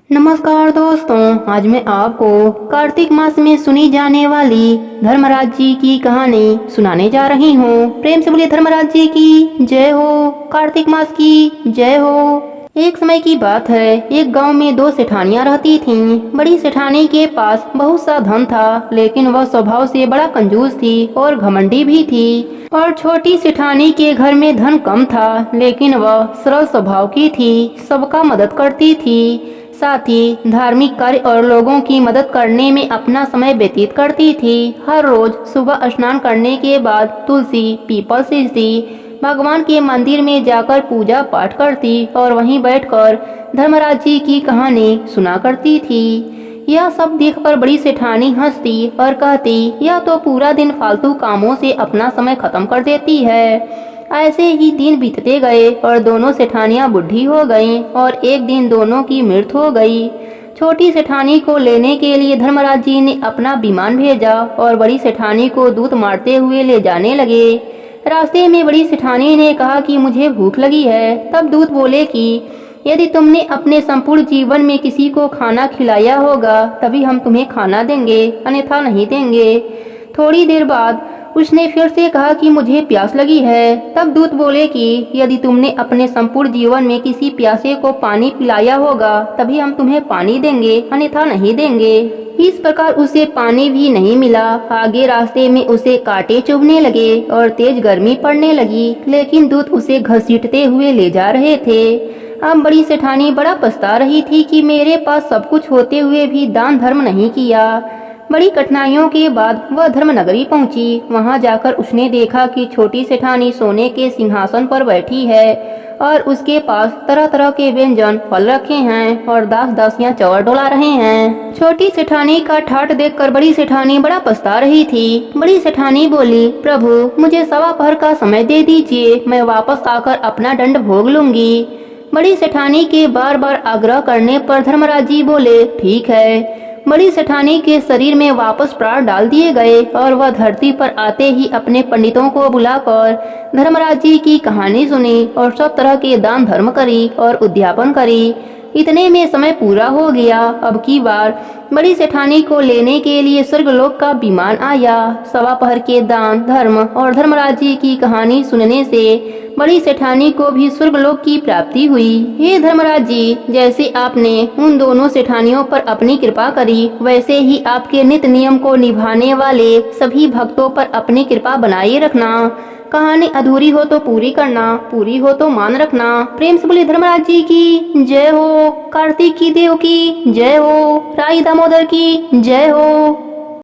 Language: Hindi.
नमस्कार दोस्तों, आज मैं आपको कार्तिक मास में सुनी जाने वाली धर्मराज जी की कहानी सुनाने जा रही हूँ। प्रेम से बोलिए धर्मराज जी की जय हो, कार्तिक मास की जय हो। एक समय की बात है, एक गांव में दो सेठानियां रहती थीं। बड़ी सेठानी के पास बहुत सा धन था, लेकिन वह स्वभाव से बड़ा कंजूस थी और घमंडी भी थी। और छोटी सेठानी के घर में धन कम था, लेकिन वह सरल स्वभाव की थी, सबका मदद करती थी। साथ ही धार्मिक कार्य और लोगों की मदद करने में अपना समय व्यतीत करती थी। हर रोज सुबह स्नान करने के बाद तुलसी, पीपल सींचती, भगवान के मंदिर में जाकर पूजा पाठ करती और वहीं बैठकर धर्मराज जी की कहानी सुना करती थी। यह सब देखकर बड़ी सेठानी हंसती और कहती, यह तो पूरा दिन फालतू कामों से अपना समय खत्म कर देती है। ऐसे ही दिन बीतते गए और दोनों सेठानियां बुढ़ी हो गईं और एक दिन दोनों की मृत्यु हो गई। छोटी सेठानी को लेने के लिए धर्मराज जी ने अपना विमान भेजा और बड़ी सेठानी को दूध मारते हुए ले जाने लगे। रास्ते में बड़ी सेठानी ने कहा कि मुझे भूख लगी है। तब दूत बोले कि यदि तुमने अपने संपूर्ण जीवन में किसी को खाना खिलाया होगा तभी हम तुम्हें खाना देंगे, अन्यथा नहीं देंगे। थोड़ी देर बाद उसने फिर से कहा कि मुझे प्यास लगी है। तब दूत बोले कि यदि तुमने अपने संपूर्ण जीवन में किसी प्यासे को पानी पिलाया होगा तभी हम तुम्हें पानी देंगे, अन्यथा नहीं देंगे। इस प्रकार उसे पानी भी नहीं मिला। आगे रास्ते में उसे कांटे चुभने लगे और तेज गर्मी पड़ने लगी, लेकिन दूत उसे घसीटते हुए ले जा रहे थे। अब बड़ी सेठानी बड़ा पछता रही थी कि मेरे पास सब कुछ होते हुए भी दान धर्म नहीं किया। बड़ी कठिनाइयों के बाद वह धर्म नगरी पहुंची। वहां जाकर उसने देखा कि छोटी सेठानी सोने के सिंहासन पर बैठी है और उसके पास तरह तरह के व्यंजन फल रखे हैं और दास दासियां चौर डोला रहे हैं। छोटी सेठानी का ठाट देखकर बड़ी सेठानी बड़ा पछता रही थी। बड़ी सेठानी बोली, प्रभु मुझे सवा पहर का समय दे दीजिए, मैं वापस आकर अपना दंड भोग लूंगी। बड़ी सेठानी के बार बार आग्रह करने पर धर्मराज जी बोले, ठीक है। बड़ी सेठानी के शरीर में वापस प्राण डाल दिए गए और वह धरती पर आते ही अपने पंडितों को बुलाकर धर्मराज जी की कहानी सुनी और सब तरह के दान धर्म करी और उद्यापन करी। इतने में समय पूरा हो गया। अब की बार बड़ी सेठानी को लेने के लिए स्वर्गलोक का विमान आया। सवा पहर के दान धर्म और धर्मराज जी की कहानी सुनने से बड़ी सेठानी को भी स्वर्गलोक की प्राप्ति हुई। हे धर्मराज जी, जैसे आपने उन दोनों सेठानियों पर अपनी कृपा करी, वैसे ही आपके नित्य नियम को निभाने वाले सभी भक्तों पर अपनी कृपा बनाए रखना। कहानी अधूरी हो तो पूरी करना, पूरी हो तो मान रखना। प्रेम से बोलिए धर्मराज जी की जय हो, कार्तिक की देव की जय हो, राई दामोदर की जय हो।